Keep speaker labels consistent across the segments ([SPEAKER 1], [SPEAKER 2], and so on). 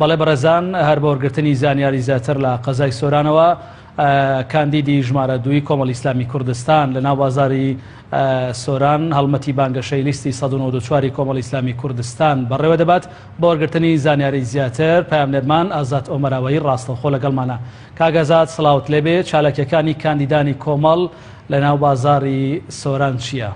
[SPEAKER 1] بەڵێ بەڕێزان هەر بە وەرگرتنی زانیاری زیاتر لە قەزای سۆرانەوە کاندیدی ژمارە دووی کۆمەڵی ئیسلامی کوردستان لە ناو بازاری سۆران هەڵمەتی بانگەشەی لیستی 194 کۆمەڵی ئیسلامی کوردستان بەڕێوە دەبات بە وەرگرتنی زانیاری زیاتر. پامنەرمان ئازاد ئۆمەراوەی ڕاستەوخۆ لەگەڵمانە. کاگازات سڵاوت لێبێ، چالاکیەکانی کاندیدانی کۆمەڵ لە ناو بازاری سۆران چییە؟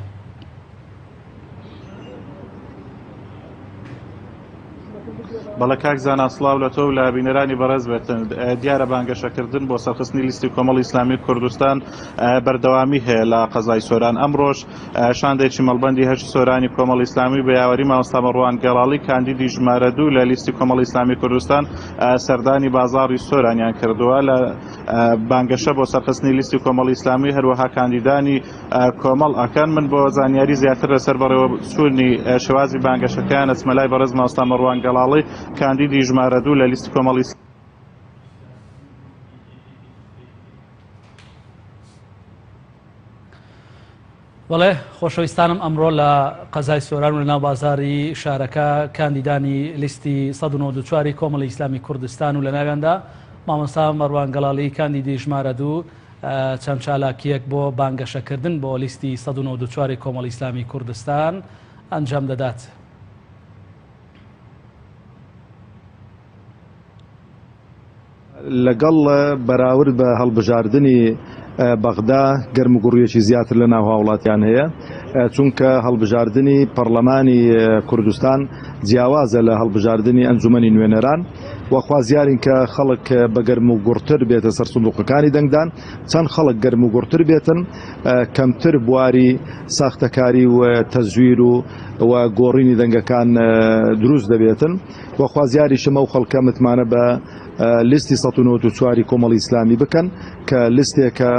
[SPEAKER 2] بەڵێ کاک زانا سڵاو لە تۆ و لە بینەرانی بەڕێز بێتن. دیارە بانگەشەکردن بۆ سەرخستنی لیستی کۆمەڵی ئیسلامی کوردستان بەردەوامی هەیە لە قەزای سۆران. ئەمڕۆژ شاندێکی مەڵبەندی هەشت سۆرانی کۆمەڵی ئیسلامی بە یاوەری مامۆستا مەڕوان گەڵاڵی کاندیدی ژمارە دوو لە لیستی کۆمەڵی ئیسلامی کوردستان سەردانی بازاڕی سۆرانیان کردووە لە بانگەشە بۆ سەرخستنی لیستی کۆمەڵی ئیسلامی. هەروەها کاندیدانی کۆمەڵ ئەکەن. من بۆ زانیاری زیاتر لەسەر بەڕێوە چوونی شێوازی بانگەشەکەیان ئەچمەلای بەڕێز مامۆستا مەڕوان گەڵاڵی کاندیدی ژمارە دوو لە لیستی کۆمەڵی
[SPEAKER 1] بەڵێ خۆشەویستانم ئەمڕۆ لە قەزای سۆران و لە ناو بازاری شارەکە کاندیدانی لیستی 194 کۆمەڵی ئیسلامی کوردستان و لە ناویاندا مامۆستا مەڕوان گەڵاڵی کاندیدی ژمارە دوو چەند چالاکیەک بۆ بانگەشەکردن بۆ لیستی 194 کۆمەڵی ئیسلامی کوردستان ئەنجام دەدات.
[SPEAKER 3] لەگەڵ بەراورد بە هەڵبژاردننی بەغدا گەرم و گوڕیەکی زیاتر لە ناو هاوڵاتیان هەیە، چونکە هەڵبژاردننی پەرلەمانی کوردستان جیاوازە لە هەڵبژاردننی ئەنجومەنی نوێنەران وەخوازیارین کە خەڵک بە گەرم و گوڕتر بێتە سەر سندوقەکانی دەنگدان، چەند خەڵک گەرم و گوڕتر بێتن کەمتر بواری ساختەکاری و تەزویر و گۆڕینی دەنگەکان دروست دەبێتن. وەخوازیاریشمە و خەڵکە متمانە بە لیستی 194 کۆمەڵی ئیسلامی بکەن کە لیستێکە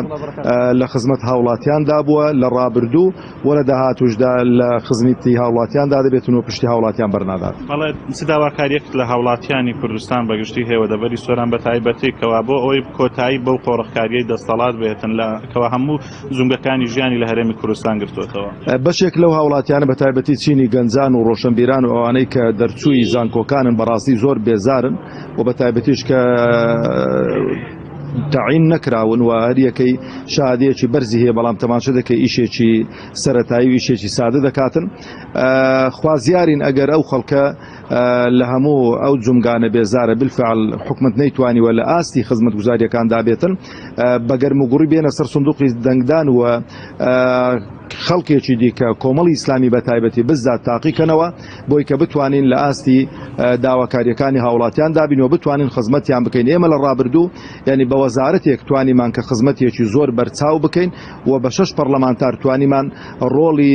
[SPEAKER 3] لە خزمەت هاوڵاتیاندا بووە لە ڕابردوو وە لە داهاتوشدا لە خزمەتی هاوڵاتیاندا دەبێتن و پشتی هاوڵاتیان بەرنادات.
[SPEAKER 2] بەڵێ چ داواکاریەک لە هاوڵاتیانی کوردستان بەگشتی هەیە دەبەری سۆران بە تایبەتی کەوا بۆ ئەوەی کۆتایی بەو قۆڕەخکاریەی دەستەڵات بێتن کەوا هەموو زومگەکانی ژیانی لە هەرێمی کوردستان گرتوێتەوە.
[SPEAKER 3] بەشێک لەو هاوڵاتیانە بە تایبەتی چینی گەنجان و ڕۆشنبیران و ئەوانەی کە دەرچووی زانکۆکانن بەڕاستی زۆر بێزارن و بە تایبەتیش کە تعین نەکراون و هەریەکەی شادەیەکی بەرزی هەیە بەڵام تەماشە دەکەی ئیشێکی سەرەتایی و ئیشێکی سادە دەکاتن. خوازیارین ئەگەر ئەو خەڵکە لە هەموو ئەو جومگانە بێزارە بالفعل حکومت نەیتوانیوە لە ئاستی خزمەت گوزاریەکاندا بێتن بە گەرم و گوڕی بێنە سەر سندوقی دەنگدان و خەڵکێکی دیکە کۆمەڵی ئیسلامی بە تایبەتی بزات تاقیکەنەوە بۆی کە بتوانین لە ئاستی داواکاریەکانی هاوڵاتیان دابین و بتوانین خزمەتیان بکەین. ئێمە لە ڕابردوو یعنی بە وەزارەتێک توانیمان کە خزمەتێکی زۆر بەرچاو بکەین و بە 6 پەرلەمانتار توانیمان ڕۆڵی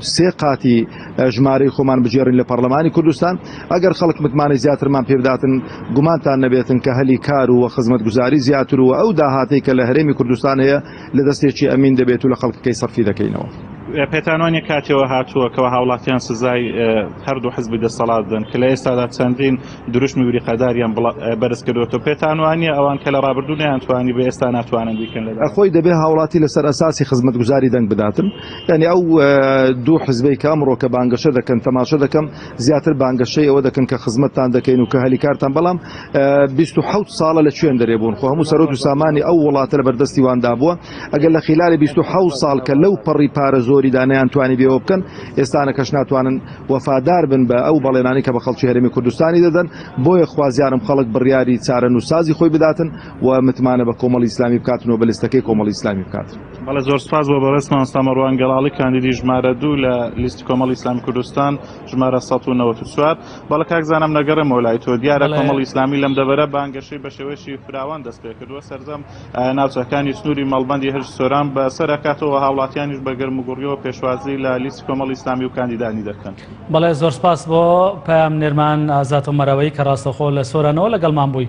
[SPEAKER 3] 3 قاتی ژمارەی خۆمان بجێڕین لە پەرلەمانی کوردستان. ئەگەر خەڵک متمانەی زیاترمان پێبداتن گومانتان نەبێتن کە هەلی کار و خزمەت گوزاری زیاتر و ئەو داهاتەی کە لە هەرێمی کوردستان هەیە لە دەستێکی ئەمین دەبێت و لە خەڵکەکەی سەرفی دەکەینەوە.
[SPEAKER 2] پێتانوانی کاتەوە هاتووە کەەوە هاوڵاتیان سزای هەردوو حزبی دەسەڵات دەن کە لە ئێستادا چەندین دروشمی وری قەداریان بەرز کردوەوە. پێتانوانیە ئەوان کە لە ڕابردوو نەیانتوانی بە ئێستا ناتوانن بیکەن لە
[SPEAKER 3] خۆی دەبێ هاوڵاتی لەسەر ئەساسی خزمەت گوزاری دەنگ بداتن. یعنی ئەو دوو حزبەی کە ئەمڕۆ کە بانگەشە دەکەن تەماشە دەکەم زیاتر بانگەشەی ئەوە دەکەن کە خزمەتتان دەکەین و کە هەلیکارتان بەڵام 27 ساڵە لە کوێن دەرێبوون خۆ هەموو سەرۆت و سامانی ئەو وڵاتە لە بەردەستی واندا بووە. ئەگەر لە خلال 27 ساڵ کە لەو پەڕی پارە زۆری دانیان توانی بێەوە بکەن ئێستانە کەش ناتوانن وەفادار بن بە ئەو بەڵێنانی کە بە خەڵکی هەرێمی کوردستانی دەدەن. بۆیە خوازیارم خەڵک بڕیاری چارە نووسازی خۆی بداتن و متمانە بە کۆمەڵی ئیسلامی بکاتن و بە لیستەکەی کۆمەڵی ئیسلامی بکاتن.
[SPEAKER 2] بەڵێ زۆر سپاس بۆ بەڕێز مامۆستا مەڕوان گەڵاڵی کاندیدی ژمارە دوو لە لیستی کۆمەڵی ئیسلامی کوردستان ژمارە 194. بەڵێ کاکزانم نەگەڕێمەوە لای تۆ دیارە کۆمەڵی ئیسلامی لەم دەبەرە بانگەشەی بە شێوەیەکی فراوان دەست پێ کردووە سەرجەم ناوچەکانی سنووری مەڵبەندی هەشت سۆران بەسەر ئەکاتەوە هاوڵاتیانیش بە گەرم و گوڕیەوە پێشوازی لە لیستی کۆمەڵی ئیسلامی و کاندیدانی دەکەن.
[SPEAKER 1] بەڵێ زۆر سپاس بۆ پامنەرمان ئازاد ئۆمەراوەی کە ڕاستەوخۆ لە سۆرانەوە لەگەڵمان بووی.